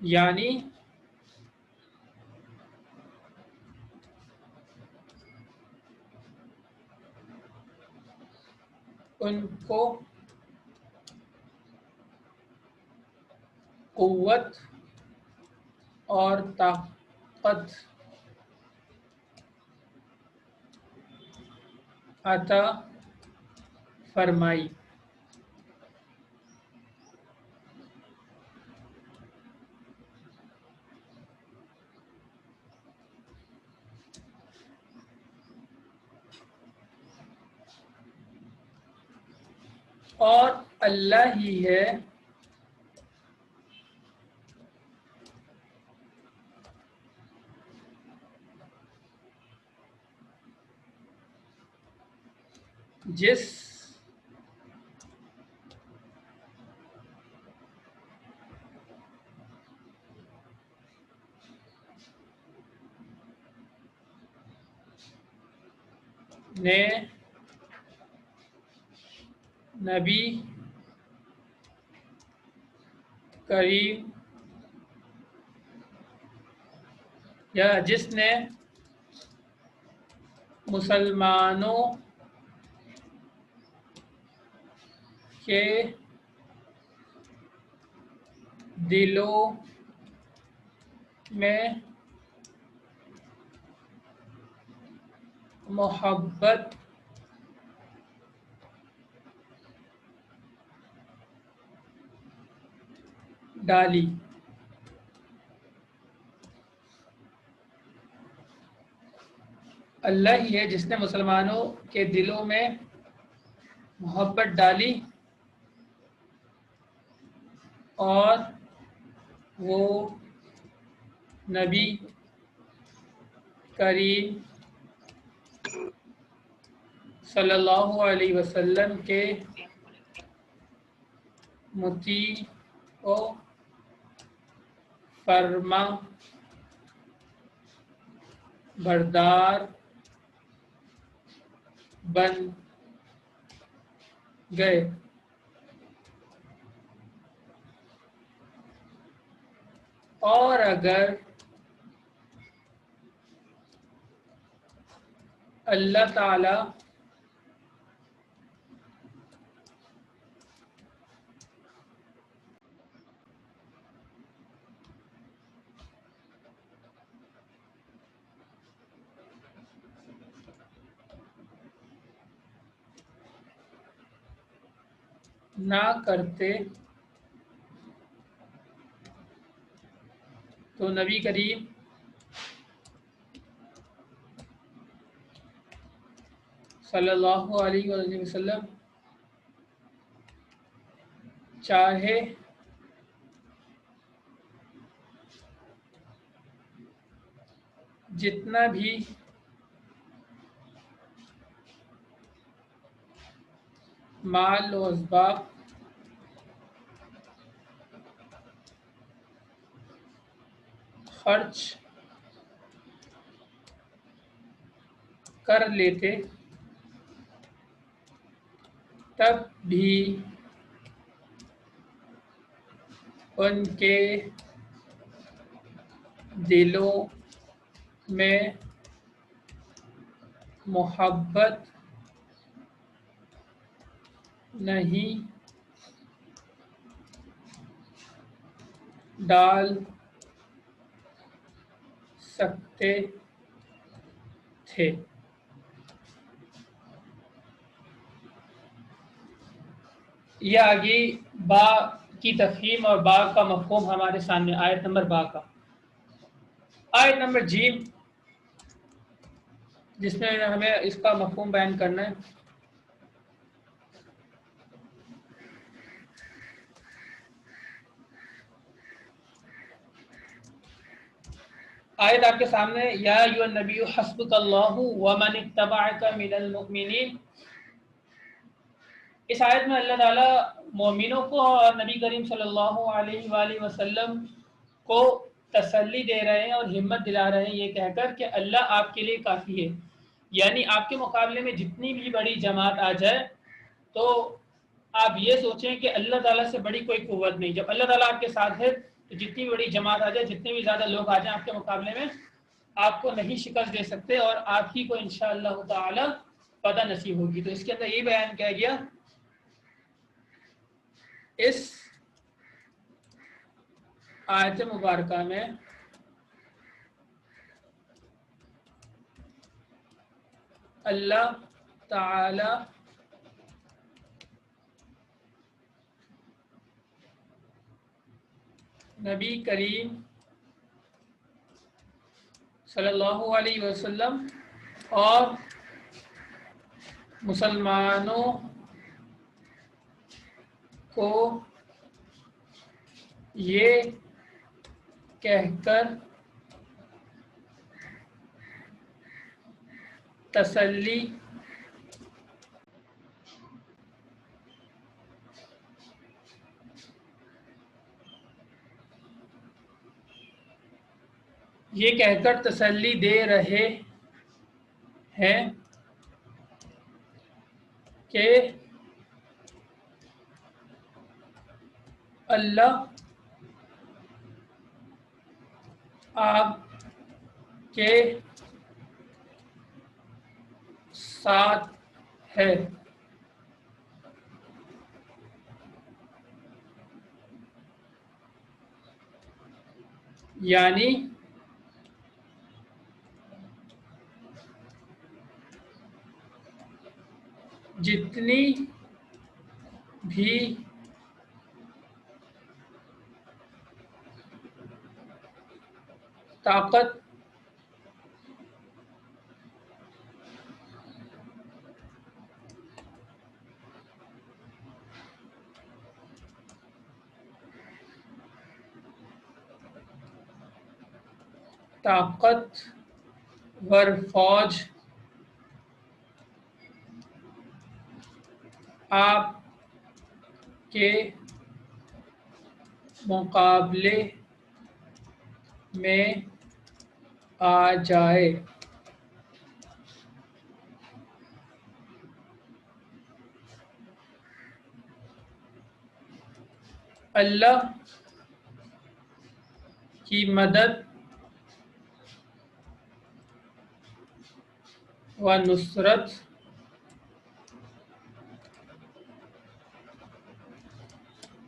یعنی ان کو قوت اور طاقت عطا فرمائی۔ اور اللہ ہی ہے جس نے نبی کریم یا جس نے مسلمانوں کے دلوں میں محبت ڈالی۔ اللہ ہی ہے جس نے مسلمانوں کے دلوں میں محبت ڈالی اور وہ نبی کریم صلی اللہ علیہ وسلم کے مطیع و فرما بردار بن گئے۔ اور اگر اللہ تعالی نہ کرتے تو نبی کریم صلی اللہ علیہ وآلہ وسلم چاہے جتنا بھی مال و اسباب خرچ کر لیتے تب بھی ان کے دلوں میں محبت نہیں ڈال سکتے تھے۔ یہ آگے با کی تفہیم اور با کا مفہوم ہمارے سامنے آیت نمبر با کا۔ آیت نمبر جیم جس میں ہمیں اس کا مفہوم بیان کرنا ہے۔ آیت آپ کے سامنے، یا ایھا النبی حسبک اللہ ومن اتبعک من المؤمنین۔ اس آیت میں اللہ تعالیٰ مومنوں کو اور نبی کریم صلی اللہ علیہ وآلہ وسلم کو تسلی دے رہے ہیں اور ہمت دلا رہے ہیں یہ کہہ کر کہ اللہ آپ کے لیے کافی ہے، یعنی آپ کے مقابلے میں جتنی بھی بڑی جماعت آ جائے تو آپ یہ سوچیں کہ اللہ تعالیٰ سے بڑی کوئی قوت نہیں۔ جب اللہ تعالیٰ آپ کے ساتھ ہے تو جتنی بھی بڑی جماعت آ جائے، جتنے بھی زیادہ لوگ آ جائیں آپ کے مقابلے میں، آپ کو نہیں شکست دے سکتے اور آپ ہی کو انشاءاللہ تعالی فتح نصیب ہوگی۔ تو اس کے اندر یہی بیان کیا گیا اس آیت مبارکہ میں اللہ تعالی نبی کریم صلی اللہ علیہ وسلم اور مسلمانوں کو یہ کہہ کر تسلی دے رہے ہیں کہ اللہ آپ کے ساتھ ہے، یعنی جتنی بھی طاقت ور فوج آپ کے مقابلے میں آ جائے، اللہ کی مدد و نصرت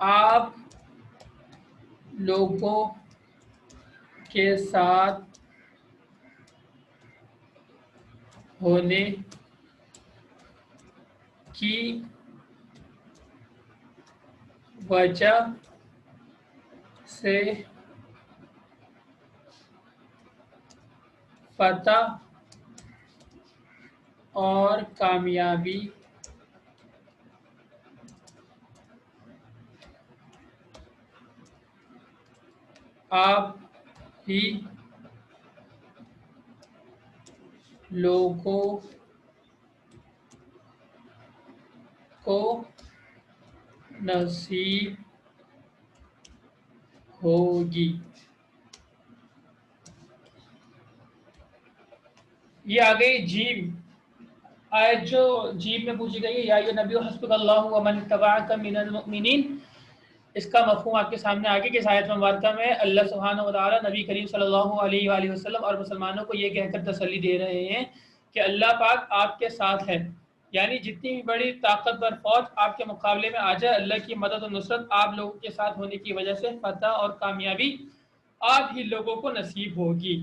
آپ لوگوں کے ساتھ ہونے کی وجہ سے فتح اور کامیابی آپ ہی لوگوں کو نصیب ہوگی۔ یہ آ گئی جیم آیت جو جیم میں پوچھی گئی ہے، یا ایھا النبی حسبک اللہ ومن اتبعک من المؤمنین، اس کا مفہوم آپ کے سامنے آگے کہ اس آیت مبارکہ میں اللہ سبحانہ و تعالی نبی کریم صلی اللہ علیہ وآلہ وسلم اور مسلمانوں کو یہ کہہ کر تسلی دے رہے ہیں کہ اللہ پاک آپ کے ساتھ ہے، یعنی جتنی بھی بڑی طاقتور فوج آپ کے مقابلے میں آ جائے، اللہ کی مدد و نصرت آپ لوگوں کے ساتھ ہونے کی وجہ سے فتح اور کامیابی آپ ہی لوگوں کو نصیب ہوگی۔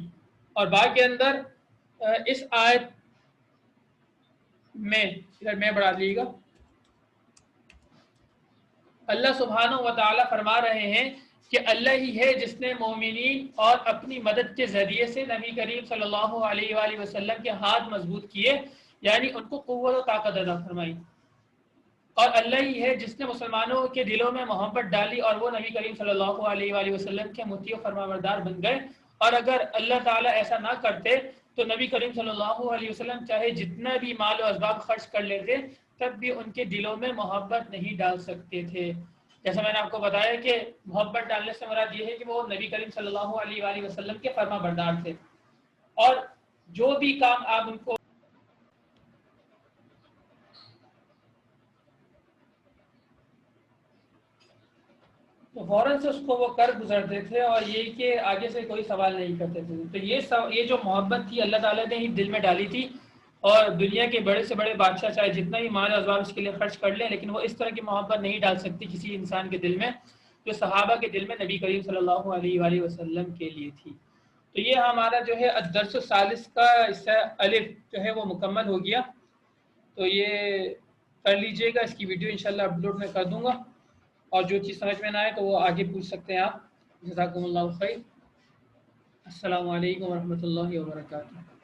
اور بعد کے اندر اس آیت میں ادھر میں بڑھا دیجیے گا، اللہ سبحانہ و تعالی فرما رہے ہیں کہ اللہ ہی ہے جس نے مومنین اور اپنی مدد کے ذریعے سے نبی کریم صلی اللہ علیہ وآلہ وسلم کے ہاتھ مضبوط کیے، یعنی ان کو قوت و طاقت عطا فرمائی، اور اللہ ہی ہے جس نے مسلمانوں کے دلوں میں محبت ڈالی اور وہ نبی کریم صلی اللہ علیہ وآلہ وسلم کے مطیع و فرمانبردار بن گئے۔ اور اگر اللہ تعالیٰ ایسا نہ کرتے تو نبی کریم صلی اللہ علیہ وسلم چاہے جتنا بھی مال و اسباب خرچ کر لیتے تب بھی ان کے دلوں میں محبت نہیں ڈال سکتے تھے۔ جیسا میں نے آپ کو بتایا کہ محبت ڈالنے سے مراد یہ ہے کہ وہ نبی کریم صلی اللہ علیہ وآلہ وسلم کے فرما بردار تھے، اور جو بھی کام آپ ان کو تو فوراً سے اس کو وہ کر گزرتے تھے، اور یہ کہ آگے سے کوئی سوال نہیں کرتے تھے. تو یہ جو محبت تھی اللہ تعالیٰ نے ہی دل میں ڈالی تھی، اور دنیا کے بڑے سے بڑے بادشاہ چاہے جتنا ہی مال اسباب اس کے لیے خرچ کر لیں، لیکن وہ اس طرح کی محبت نہیں ڈال سکتی کسی انسان کے دل میں جو صحابہ کے دل میں نبی کریم صلی اللہ علیہ وآلہ وسلم کے لیے تھی. تو یہ ہمارا جو ہے الدرس الثالث کا حصہ الف جو ہے وہ مکمل ہو گیا. تو یہ کر لیجئے گا، اس کی ویڈیو انشاءاللہ اپلوڈ میں کر دوں گا، اور جو چیز سمجھ میں نہ آئے تو وہ آگے پوچھ سکتے ہیں آپ. جزاکم اللہ خیر. السلام علیکم ورحمۃ اللہ وبرکاتہ.